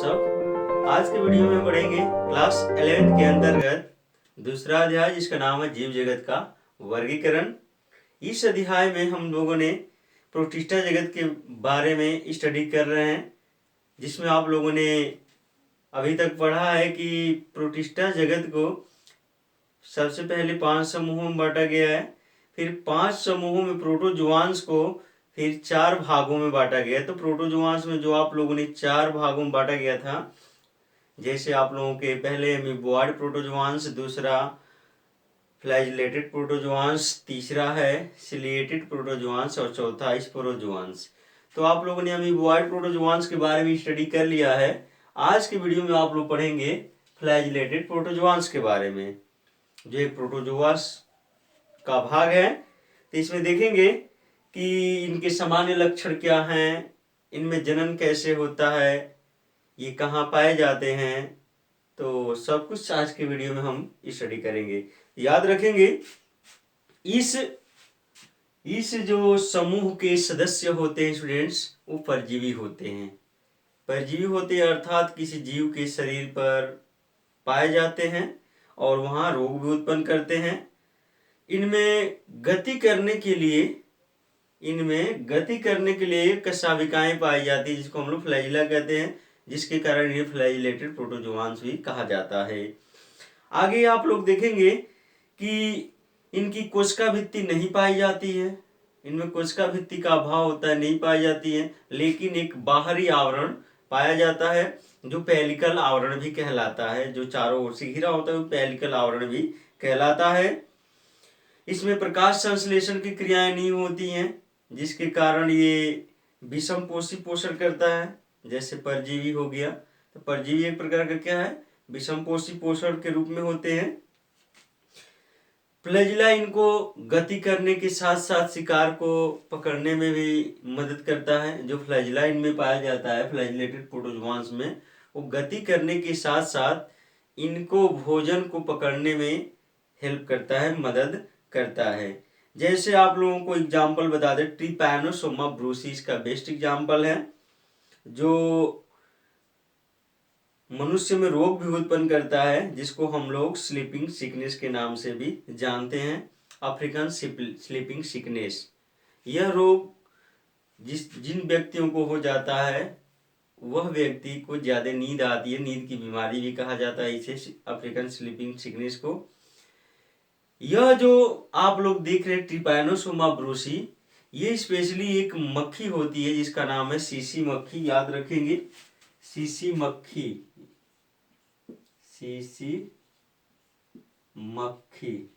सब। आज के वीडियो में पढ़ेंगे क्लास 11 के अंतर्गत दूसरा अध्याय जिसका नाम है जीव जगत का वर्गीकरण। इस अध्याय में हम लोगों ने प्रोटिस्टा जगत के बारे में स्टडी कर रहे हैं, जिसमें आप लोगों ने अभी तक पढ़ा है कि प्रोटिस्टा जगत को सबसे पहले 5 समूहों में बांटा गया है। फिर 5 समूहों में प्रोटोजोआंस को फिर 4 भागों में बांटा गया। तो प्रोटोजोआंस में जो आप लोगों ने 4 भागों में बांटा गया था, जैसे आप लोगों के पहले अमीबॉइड प्रोटोजोआंस, दूसरा फ्लैजिलेटेड प्रोटोजोआंस, तीसरा है सिलिएटेड प्रोटोजोआंस और चौथा स्पोरोजोआंस। तो आप लोगों ने अमीबॉइड प्रोटोजोआंस के बारे में स्टडी कर लिया है। आज के वीडियो में आप लोग पढ़ेंगे फ्लैजिलेटेड प्रोटोजोआंस के बारे में, जो एक प्रोटोजोआस का भाग है। तो इसमें देखेंगे कि इनके सामान्य लक्षण क्या हैं, इनमें जनन कैसे होता है, ये कहाँ पाए जाते हैं। तो सब कुछ आज के वीडियो में हम स्टडी करेंगे। याद रखेंगे इस जो समूह के सदस्य होते हैं स्टूडेंट्स, वो परजीवी होते हैं। परजीवी होते हैं अर्थात किसी जीव के शरीर पर पाए जाते हैं और वहाँ रोग भी उत्पन्न करते हैं। इनमें गति करने के लिए कशाभिकाएं पाई जाती है, जिसको हम लोग फ्लैजिला कहते हैं, जिसके कारण ये फ्लैजिलेटेड प्रोटोजोआंस भी कहा जाता है। आगे आप लोग देखेंगे कि इनकी कोशिका भित्ति नहीं पाई जाती है, इनमें कोशिका भित्ति का अभाव होता है, नहीं पाई जाती है, लेकिन एक बाहरी आवरण पाया जाता है जो पेलिकल आवरण भी कहलाता है। जो चारों ओर से घिरा होता है वो पेलिकल आवरण भी कहलाता है। इसमें प्रकाश संश्लेषण की क्रियाएं नहीं होती हैं, जिसके कारण ये विषम पोषी पोषण करता है। जैसे परजीवी हो गया, तो परजीवी एक प्रकार का क्या है, विषम पोषी पोषण के रूप में होते हैं। फ्लैजिला इनको गति करने के साथ साथ शिकार को पकड़ने में भी मदद करता है। जो फ्लैजिला इनमें पाया जाता है फ्लैजिलेटेड प्रोटोजोआंस में, वो गति करने के साथ साथ इनको भोजन को पकड़ने में हेल्प करता है, मदद करता है। जैसे आप लोगों को एग्जाम्पल बता दें, ट्रिपैनोसोमा ब्रूसी इसका बेस्ट एग्जाम्पल है, जो मनुष्य में रोग भी उत्पन्न करता है, जिसको हम लोग स्लीपिंग सिकनेस के नाम से भी जानते हैं, अफ्रीकन स्लीपिंग सिकनेस। यह रोग जिन व्यक्तियों को हो जाता है, वह व्यक्ति को ज्यादा नींद आती है, नींद की बीमारी भी कहा जाता है इसे, अफ्रीकन स्लीपिंग सिकनेस को। यह जो आप लोग देख रहे हैं ट्रिपैनोसोमा ब्रूसी, ये स्पेशली एक मक्खी होती है जिसका नाम है सीसी मक्खी। याद रखेंगे, सीसी मक्खी, सीसी मक्खी।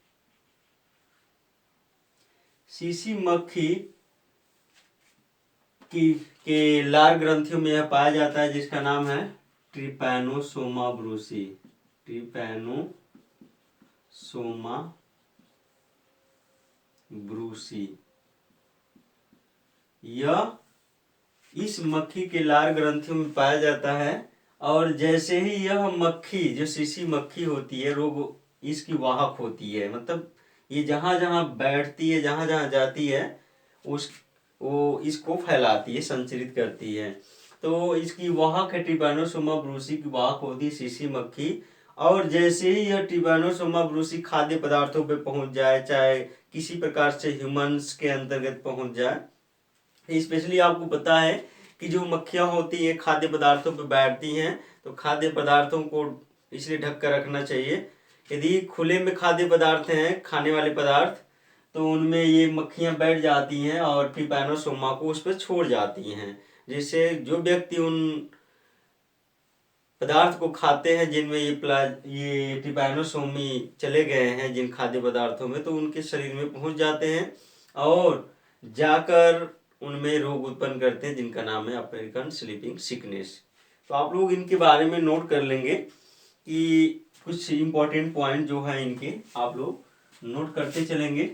सीसी मक्खी के लार ग्रंथियों में यह पाया जाता है, जिसका नाम है ट्रिपैनोसोमा ब्रूसी। Trypanosoma Brucie. यह इस मक्खी के लार ग्रंथियों में पाया जाता है, और जैसे ही यह मक्खी, जो सीसी मक्खी होती है, रोग इसकी वाहक होती है, मतलब ये जहां जहां बैठती है, जहां जहां जाती है, वो इसको फैलाती है, संचरित करती है। तो इसकी वाहक है, ट्रिपैनोसोमा ब्रूसी की वाहक होती है सीसी मक्खी। और जैसे ही यह ट्रिपैनोसोमा ब्रूसी खाद्य पदार्थों पे पहुंच जाए, चाहे किसी प्रकार से ह्यूमंस के अंतर्गत पहुंच जाए, स्पेशली आपको पता है कि जो मक्खियां होती हैं खाद्य पदार्थों पर बैठती हैं, तो खाद्य पदार्थों को इसलिए ढक कर रखना चाहिए। यदि खुले में खाद्य पदार्थ हैं, खाने वाले पदार्थ, तो उनमें ये मक्खियां बैठ जाती हैं और ट्रिपैनोसोमा को उस पर छोड़ जाती हैं, जिससे जो व्यक्ति उन पदार्थ को खाते हैं जिनमें ये ट्रिपैनोसोमी चले गए हैं जिन खाद्य पदार्थों में, तो उनके शरीर में पहुंच जाते हैं और जाकर उनमें रोग उत्पन्न करते हैं, जिनका नाम है अफ्रीकन स्लीपिंग सिकनेस। तो आप लोग इनके बारे में नोट कर लेंगे कि कुछ इंपॉर्टेंट पॉइंट जो है इनके आप लोग नोट करते चलेंगे।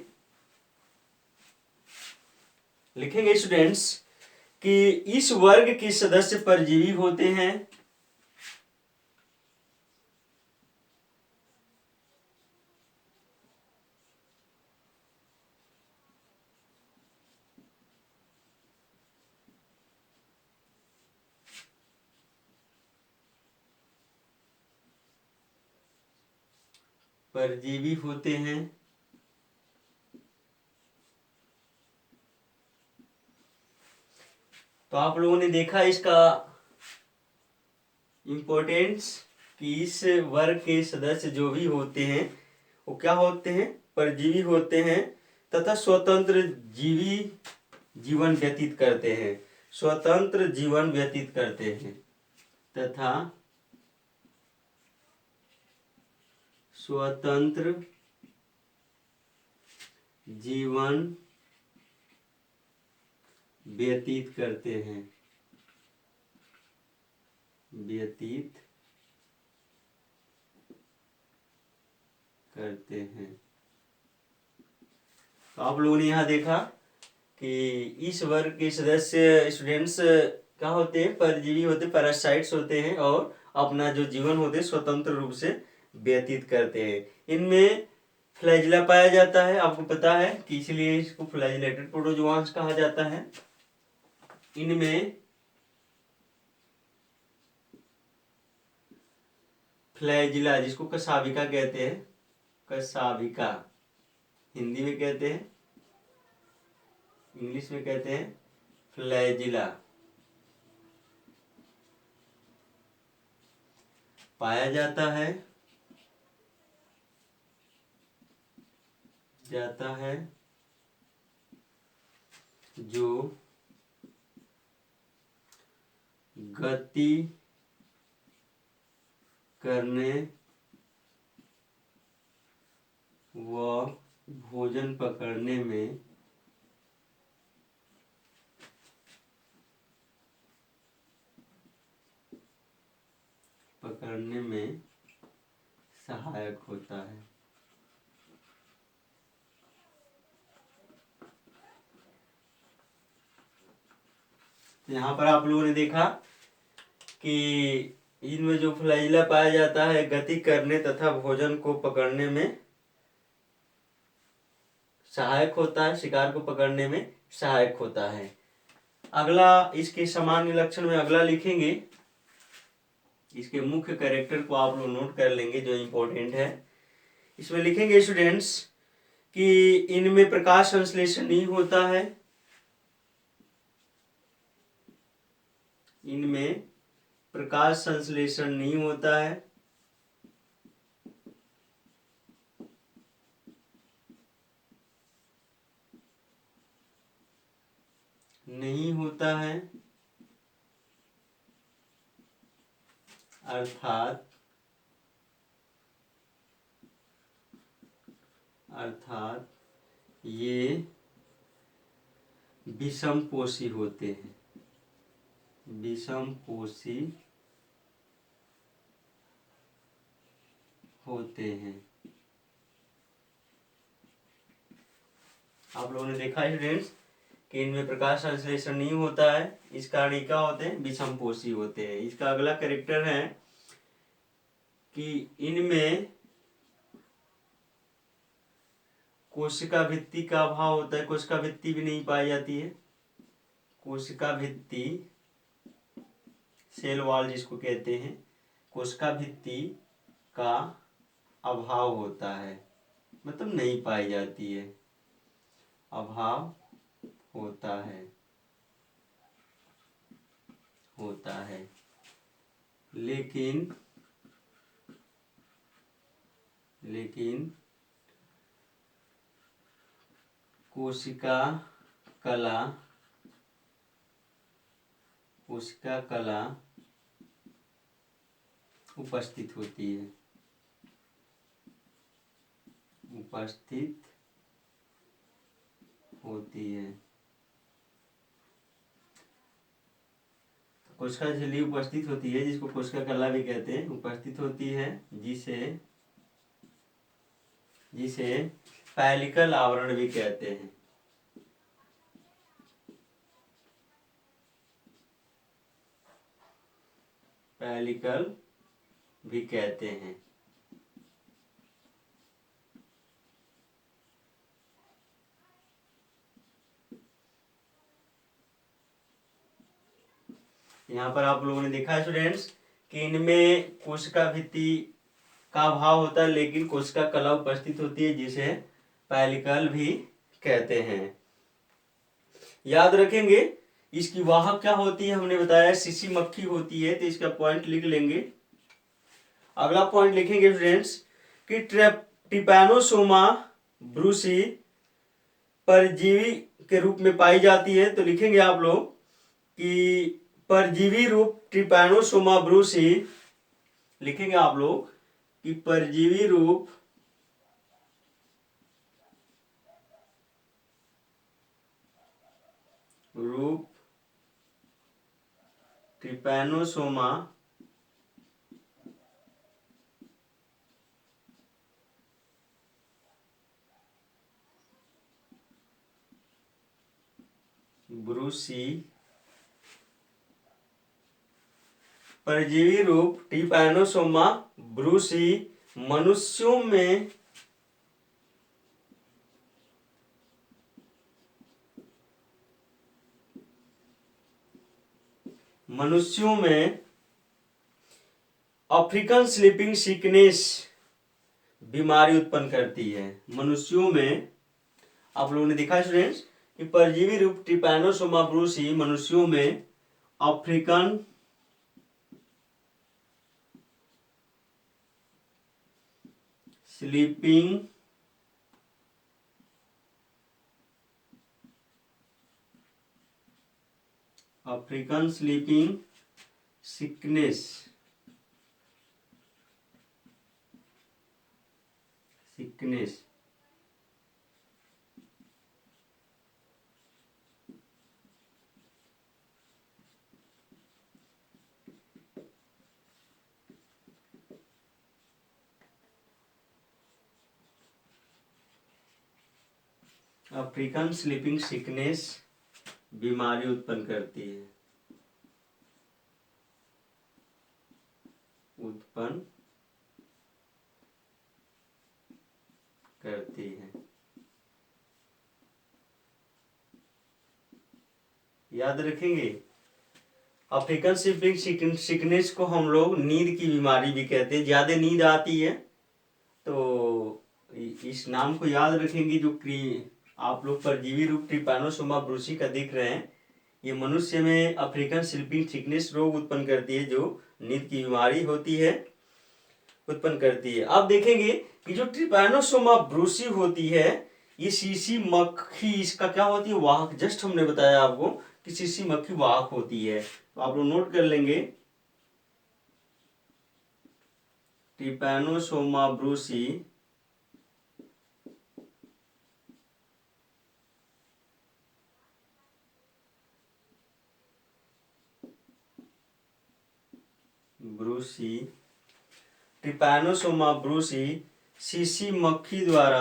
लिखेंगे स्टूडेंट्स कि इस वर्ग के सदस्य परजीवी होते हैं, परजीवी होते हैं। तो आप लोगों ने देखा इसका इम्पोर्टेंस कि इस वर्ग के सदस्य जो भी होते हैं वो क्या होते हैं, परजीवी होते हैं तथा स्वतंत्र जीवन व्यतीत करते हैं, स्वतंत्र जीवन व्यतीत करते हैं तथा स्वतंत्र जीवन व्यतीत करते हैं, व्यतीत करते हैं। तो आप लोगों ने यहाँ देखा कि इस वर्ग के सदस्य स्टूडेंट्स क्या होते हैं, परजीवी होते, पैरासाइट्स होते हैं और अपना जो जीवन होते स्वतंत्र रूप से व्यतीत करते हैं। इनमें फ्लैजिला पाया जाता है, आपको पता है कि इसलिए इसको फ्लैजिलेटेड प्रोटोजोआंस कहा जाता है। इनमें फ्लैजिला जिसको कशाभिका कहते हैं, कशाभिका हिंदी में कहते हैं, इंग्लिश में कहते हैं फ्लैजिला, पाया जाता है जो गति करने व भोजन पकड़ने में सहायक होता है। यहाँ पर आप लोगों ने देखा कि इनमें जो फ्लैजिला पाया जाता है गति करने तथा भोजन को पकड़ने में सहायक होता है, शिकार को पकड़ने में सहायक होता है। अगला इसके सामान्य लक्षण में अगला लिखेंगे, इसके मुख्य कैरेक्टर को आप लोग नोट कर लेंगे जो इम्पोर्टेंट है। इसमें लिखेंगे स्टूडेंट्स कि इनमें प्रकाश संश्लेषण नहीं होता है, इनमें प्रकाश संश्लेषण नहीं होता है, नहीं होता है, अर्थात ये विषमपोषी होते हैं, विषमपोषी होते हैं। आप लोगों ने देखा स्टूडेंट्स कि इनमें प्रकाश संश्लेषण नहीं होता है, इस कारण ये क्या होते हैं, विषमपोषी होते हैं। इसका अगला कैरेक्टर है कि इनमें कोशिका भित्ति का अभाव होता है, कोशिका भित्ति भी नहीं पाई जाती है, कोशिका भित्ति सेल वॉल जिसको कहते हैं, कोशिका भित्ति का अभाव होता है, मतलब नहीं पाई जाती है, अभाव होता है। लेकिन कोशिका कला उपस्थित होती है, कोशिका झिल्ली उपस्थित होती है जिसको कोशिका कला भी कहते हैं, उपस्थित होती है, जिसे पैलिकल आवरण भी कहते हैं। पैलिकल भी कहते हैं। यहाँ पर आप लोगों ने देखा स्टूडेंट्स कि इनमें कोशिका भित्ति का अभाव होता है, लेकिन कोशिका कला उपस्थित होती है, जिसे पेलिकल भी कहते हैं। याद रखेंगे इसकी वाहक क्या होती है, हमने बताया सीसी मक्खी होती है, तो इसका पॉइंट लिख लेंगे। अगला पॉइंट लिखेंगे फ्रेंड्स कि ट्रिपैनोसोमा ब्रूसी परजीवी के रूप में पाई जाती है। तो लिखेंगे आप लोग कि परजीवी रूप ट्रिपैनोसोमा ब्रूसी, लिखेंगे आप लोग कि परजीवी रूप ट्रिपैनोसोमा ब्रूसी परजीवी रूप ट्रिपैनोसोमा ब्रूसी मनुष्यों में अफ्रीकन स्लीपिंग सिकनेस बीमारी उत्पन्न करती है। मनुष्यों में आप लोगों ने देखा स्टूडेंट्स कि परजीवी रूप ट्रिपैनोसोमा ब्रूसी मनुष्यों में African sleeping sickness African sleeping sickness बीमारी उत्पन्न करती है। याद रखेंगे अफ्रीकन स्लीपिंग सिकनेस को हम लोग नींद की बीमारी भी कहते हैं। ज्यादा नींद आती है तो इस नाम को याद रखेंगे। जो आप लोग परजीवी रूप ट्रिपैनोसोमा ब्रूसी का देख रहे हैं, ये मनुष्य में अफ्रीकन स्लीपिंग सिकनेस रोग उत्पन्न करती है, जो नींद की बीमारी होती है, उत्पन्न करती है। अब देखेंगे कि जो ट्रिपैनोसोमा ब्रूसी होती है, ये सीसी मक्खी इसका क्या होती है, वाहक। जस्ट हमने बताया आपको कि सीसी मक्खी वाहक होती है, तो आप लोग नोट कर लेंगे Trypanosoma Brucie Trypanosoma Brucie CC मक्खी द्वारा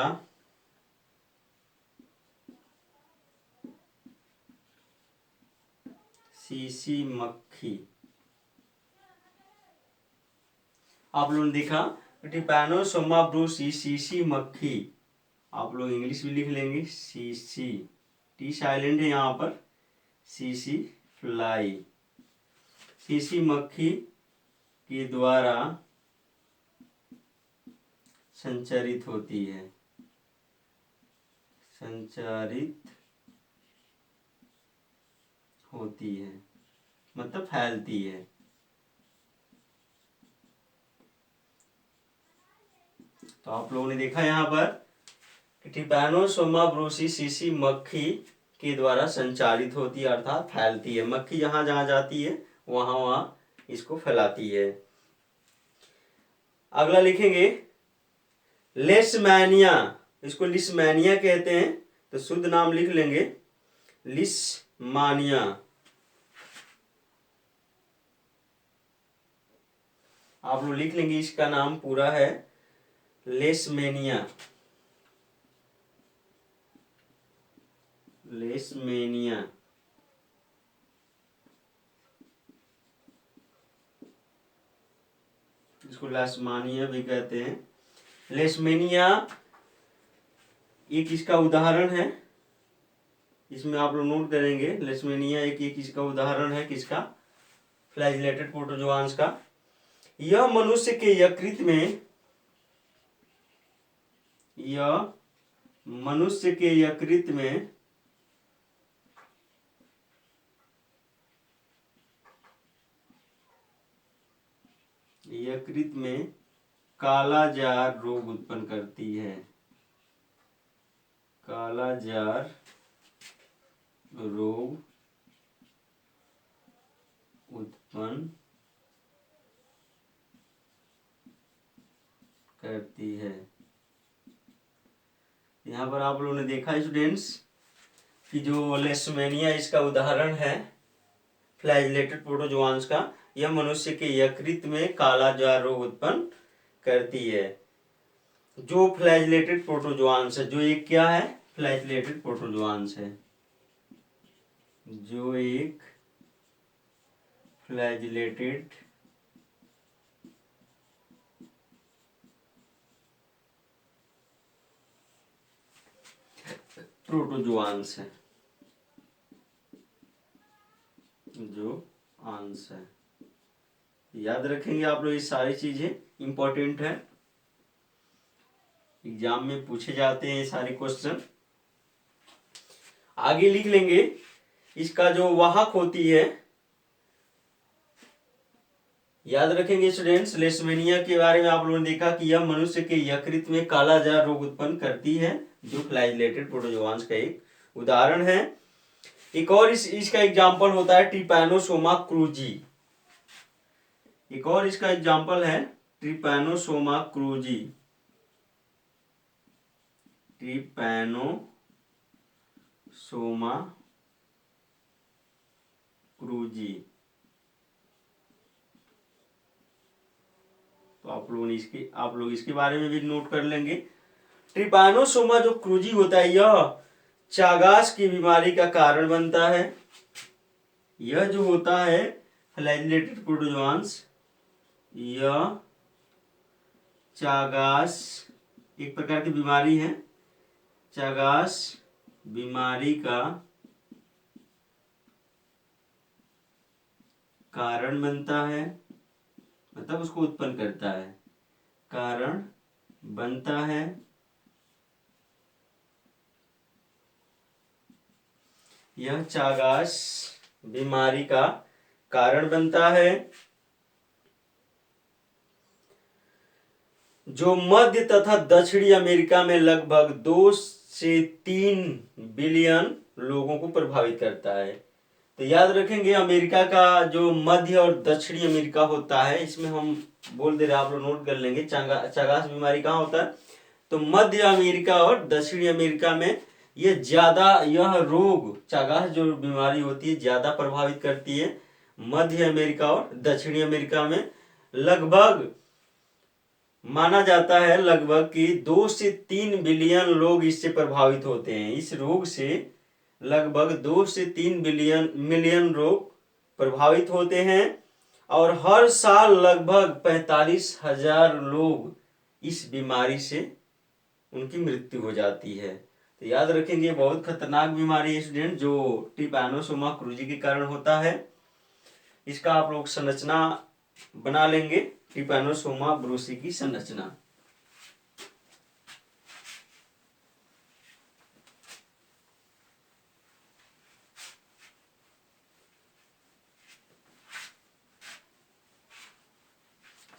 आप लोगों ने देखा ट्रिपैनोसोमा ब्रूसी सीसी मक्खी, आप लोग इंग्लिश भी लिख लेंगे सीसी, टी साइलेंट है यहाँ पर, सीसी फ्लाई, सीसी मक्खी के द्वारा संचारित होती है, मतलब फैलती है। तो आप लोगों ने देखा यहाँ पर कि ट्रिपैनोसोमा ब्रूसी सीसी मक्खी के द्वारा संचालित होती है, अर्थात फैलती है। मक्खी जहां जहां जाती है वहां वहां इसको फैलाती है। अगला लिखेंगे लेशमैनिया, इसको लिशमैनिया कहते हैं, तो शुद्ध नाम लिख लेंगे लिशमानिया। आप लोग लिख लेंगे, इसका नाम पूरा है लेशमेनिया। इसको लेशमानिया भी कहते हैं। लेशमेनिया एक इसका उदाहरण है, इसमें आप लोग नोट करेंगे। लेशमेनिया एक इसका उदाहरण है किसका, फ्लैजिलेटेड प्रोटोजोआंस का। यह मनुष्य के यकृत में यह मनुष्य के यकृत में कालाजार रोग उत्पन्न करती है। कालाजार रोग उत्पन्न करती है। यहाँ पर आप लोगों ने देखा स्टूडेंट्स कि जो लेशमेनिया इसका उदाहरण है फ्लैजिलेटेड प्रोटोजोआंस का, यह मनुष्य के यकृत में कालाजार रोग उत्पन्न करती है। जो फ्लैजिलेटेड प्रोटोजोआंस है, जो एक क्या है, फ्लैजिलेटेड प्रोटोजोआंस है, जो एक फ्लैजिलेटेड प्रोटोजोआंस है, जो आंस है। याद रखेंगे आप लोग, ये सारी चीजें इंपॉर्टेंट है, एग्जाम में पूछे जाते हैं ये सारे क्वेश्चन। आगे लिख लेंगे इसका जो वाहक होती है, याद रखेंगे स्टूडेंट्स, लेशमेनिया के बारे में आप लोगों ने देखा कि यह मनुष्य के यकृत में कालाजार रोग उत्पन्न करती है, जो फ्लैजिलेटेड प्रोटोजोआंस का एक उदाहरण है। एक और इसका एग्जाम्पल होता है ट्रिपैनोसोमा क्रूजी। एक और इसका एग्जाम्पल है ट्रिपैनोसोमा क्रूजी। Trypanosoma cruzi. तो आप लोग इसके बारे में भी नोट कर लेंगे। ट्रिपैनोसोमा जो क्रूजी होता है, यह चागास की बीमारी का कारण बनता है। यह जो होता है फ्लैजिलेटेड प्रोटोजोआंस, यह चागास एक प्रकार की बीमारी है, चागास बीमारी का कारण बनता है, मतलब उसको उत्पन्न करता है, कारण बनता है। यह चागास बीमारी का कारण बनता है, जो मध्य तथा दक्षिणी अमेरिका में लगभग 2 से 3 बिलियन लोगों को प्रभावित करता है। तो याद रखेंगे, अमेरिका का जो मध्य और दक्षिणी अमेरिका होता है, इसमें हम बोल दे रहे हैं, आप लोग नोट कर लेंगे। चागास बीमारी कहाँ होता है, तो मध्य अमेरिका और दक्षिणी अमेरिका में यह रोग चागास जो बीमारी होती है ज्यादा प्रभावित करती है। मध्य अमेरिका और दक्षिणी अमेरिका में लगभग माना जाता है लगभग कि 2 से 3 बिलियन लोग इससे प्रभावित होते हैं। इस रोग से लगभग 2 से 3 मिलियन लोग प्रभावित होते हैं और हर साल लगभग 45,000 लोग इस बीमारी से उनकी मृत्यु हो जाती है। तो याद रखेंगे, बहुत खतरनाक बीमारी है स्टूडेंट, जो ट्रिपैनोसोमा क्रूजी के कारण होता है। इसका आप लोग संरचना बना लेंगे, ट्रिपैनोसोमा ब्रूसी की संरचना।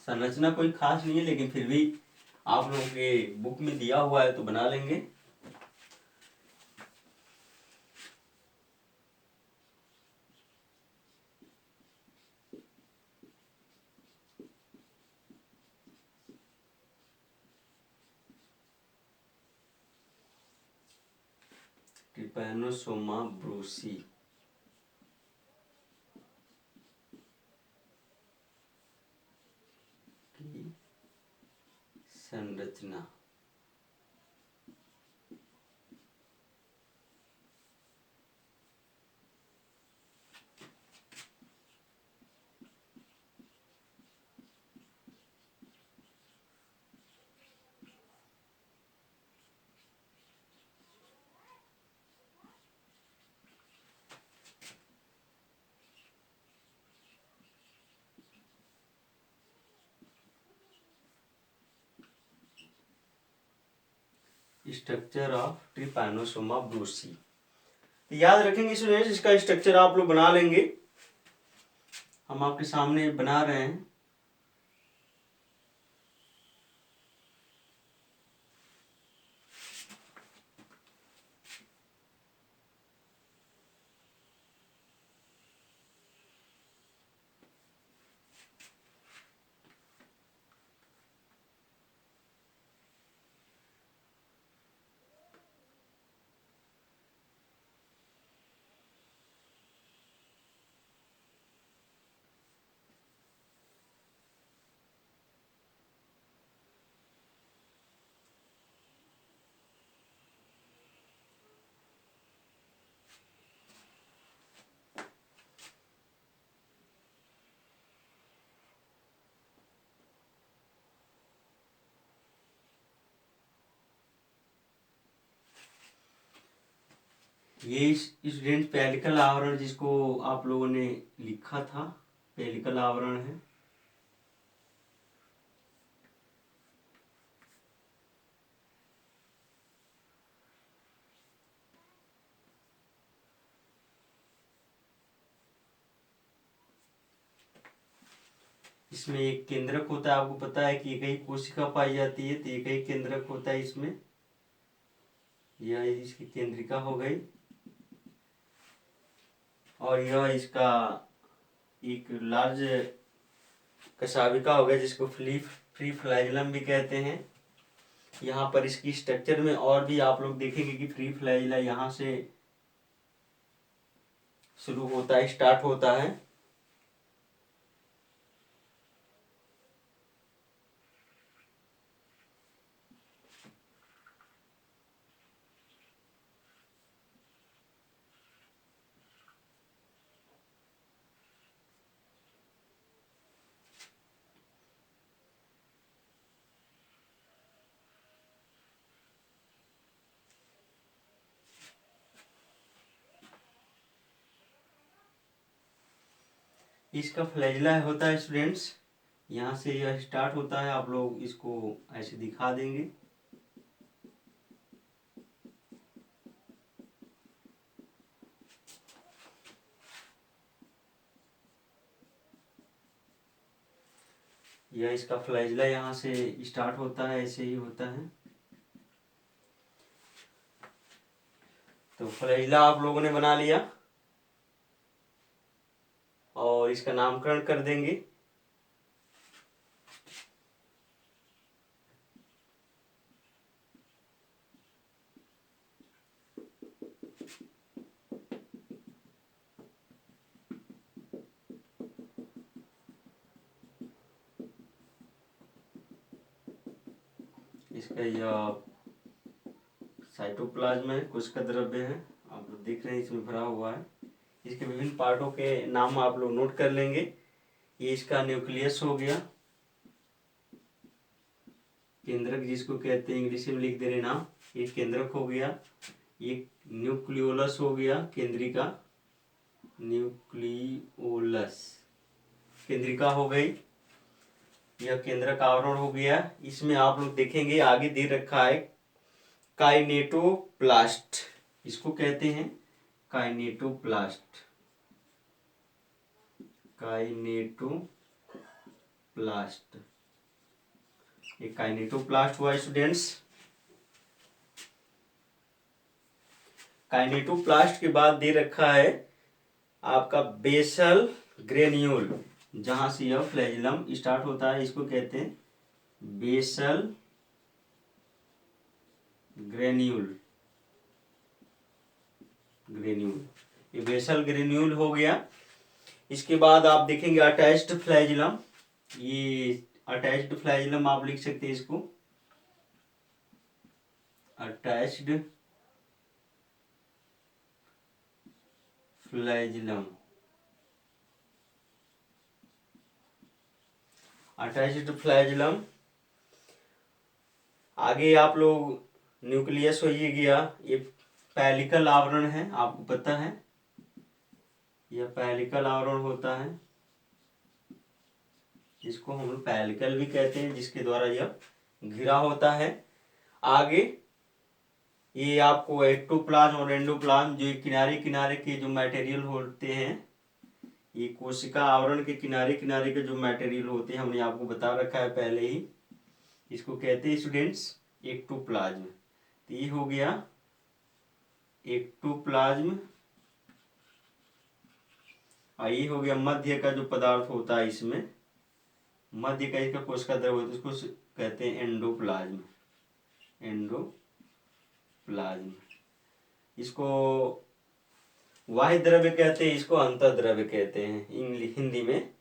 संरचना कोई खास नहीं है, लेकिन फिर भी आप लोगों के बुक में दिया हुआ है तो बना लेंगे। ट्रिपैनोसोमा ब्रूसी की संरचना। Structure of Trypanosoma Brucie. तो याद रखेंगे स्टूडेंट्स, इसका स्ट्रक्चर आप लोग बना लेंगे। हम आपके सामने बना रहे हैं। ये स्टूडेंट पेलिकल आवरण जिसको आप लोगों ने लिखा था, पेलिकल आवरण है। इसमें एक केंद्रक होता है। आपको पता है कि एक ही कोशिका पाई जाती है, तो एक ही केंद्रक होता है इसमें। यह इसकी केंद्रिका हो गई, और यह इसका एक लार्ज कशाभिका हो गया जिसको फ्री फ्लैजिलम भी कहते हैं। यहाँ पर इसकी स्ट्रक्चर में और भी आप लोग देखेंगे कि फ्री फ्लैजिला यहाँ से शुरू होता है, स्टार्ट होता है। इसका फ्लैजिला होता है स्टूडेंट्स, यहाँ से यह स्टार्ट होता है। आप लोग इसको ऐसे दिखा देंगे। यह इसका फ्लैजिला यहाँ से स्टार्ट होता है, ऐसे ही होता है। तो फ्लैजिला आप लोगों ने बना लिया, और इसका नामकरण कर देंगे। इसका यह साइटोप्लाज्म है, कोशिका द्रव्य है, आप लोग देख रहे हैं इसमें भरा हुआ है। इसके विभिन्न पार्टों के नाम आप लोग नोट कर लेंगे। ये इसका न्यूक्लियस हो गया, केंद्रक जिसको कहते हैं, इंग्लिश में लिख दे रहे नाम। ये केंद्रक हो गया। ये न्यूक्लियोलस हो गया, केंद्रिका, न्यूक्लियोलस केंद्रिका हो गई। यह केंद्रक आवरण हो गया। इसमें आप लोग देखेंगे आगे दे रखा है काइनेटोप्लास्ट, इसको कहते हैं काइनेटोप्लास्ट। काइनेटोप्लास्ट, ये काइनेटोप्लास्ट हुआ स्टूडेंट्स। काइनेटोप्लास्ट के बाद दे रखा है आपका बेसल ग्रेन्यूल, जहां से यह फ्लैजिलम स्टार्ट होता है, इसको कहते हैं बेसल ग्रेन्यूल। ये बेसल ग्रेन्यूल हो गया। इसके बाद आप देखेंगे अटैच्ड फ्लैजिलम। ये अटैच्ड फ्लैजिलम आप लिख सकते हैं इसको, अटैच्ड फ्लैजिलम। Attached flagellum. आगे आप लोग न्यूक्लियस हो ये गया। ये पेलिकल आवरण है, आपको पता है यह पेलिकल आवरण होता है, जिसको हम लोग पेलिकल भी कहते हैं, जिसके द्वारा यह घिरा होता है। आगे ये आपको एक्टोप्लाज्म और एंडोप्लाज्म, जो किनारे किनारे के जो मटेरियल होते हैं, ये कोशिका आवरण के किनारे किनारे के जो मटेरियल होते हैं, हमने आपको बता रखा है पहले ही, इसको कहते हैं स्टूडेंट्स एक्टोप्लाज्म। तो ये हो गया एक्टोप्लाज्म, और ये हो गया मध्य का जो पदार्थ होता है, इसमें मध्य का इसका कोशिका द्रव होता है, उसको कहते हैं एंडोप्लाज्म। एंडोप्लाज्म, इसको वाह्य द्रव्य कहते हैं, इसको अंतः द्रव्य कहते हैं हिंदी में।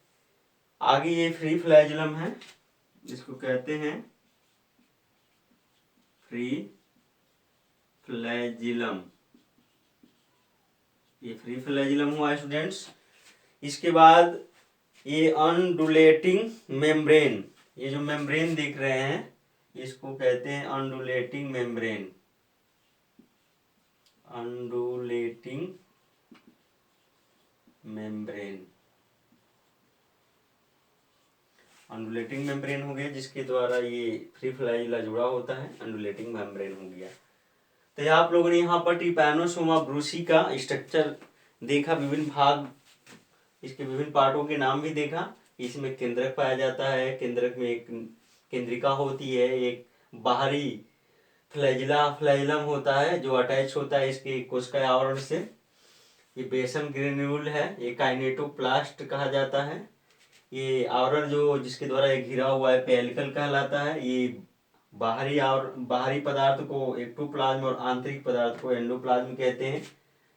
आगे ये फ्री फ्लैजुलम है, इसको कहते हैं फ्री फ्लैजिलम। ये फ्री फ्लैजिलम हुआ स्टूडेंट्स। इसके बाद ये अनडुलेटिंग मेम्ब्रेन, ये जो मेम्ब्रेन दिख रहे हैं इसको कहते हैं अनडुलेटिंग मेम्ब्रेन। अनडुलेटिंग मेम्ब्रेन, अनडुलेटिंग मेम्ब्रेन हो गया, जिसके द्वारा ये फ्री फ्लैजिला जुड़ा होता है, अनडुलेटिंग मेम्ब्रेन हो गया। तो आप लोगों ने यहाँ पर ट्रिपैनोसोमा ब्रूसी का स्ट्रक्चर देखा, विभिन्न भाग, इसके विभिन्न पार्टों के नाम भी देखा। इसमें केंद्रक पाया जाता है, केंद्रक में एक केंद्रिका होती है, एक बाहरी फ्लैजिलम होता है जो अटैच होता है इसके कोशिका आवरण से। ये बेसन ग्रेन्यूल है, ये काइनेटोप्लास्ट कहा जाता है। ये आवरण जो जिसके द्वारा ये घिरा हुआ है पेलिकल कहलाता है। ये बाहरी पदार्थ को एक्टोप्लाज्म और आंतरिक पदार्थ को एंडोप्लाज्म कहते हैं।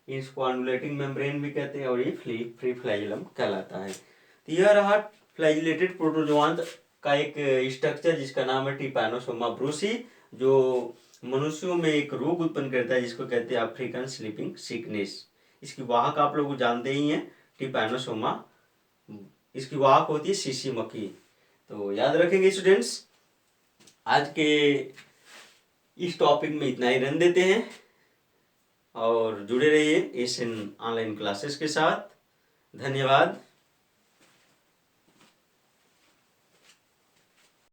इसको अनडुलेटिंग मेम्ब्रेन भी कहते हैं, और ये फ्री फ्लैजिलम कहलाता है। तो यह रहा फ्लैजिलेटेड प्रोटोजोआंत का एक स्ट्रक्चर जिसका नाम है ट्रिपैनोसोमा ब्रूसी, जो मनुष्यों में एक रोग उत्पन्न करता है जिसको कहते हैं अफ्रीकन स्लीपिंग सिकनेस। इसकी वाहक आप लोग जानते ही हैं ट्रिपैनोसोमा, इसकी वाहक होती है शीशी मक्खी। तो याद रखेंगे स्टूडेंट्स। आज के इस टॉपिक में इतना ही रहने देते हैं, और जुड़े रहिए इस ऑनलाइन क्लासेस के साथ। धन्यवाद।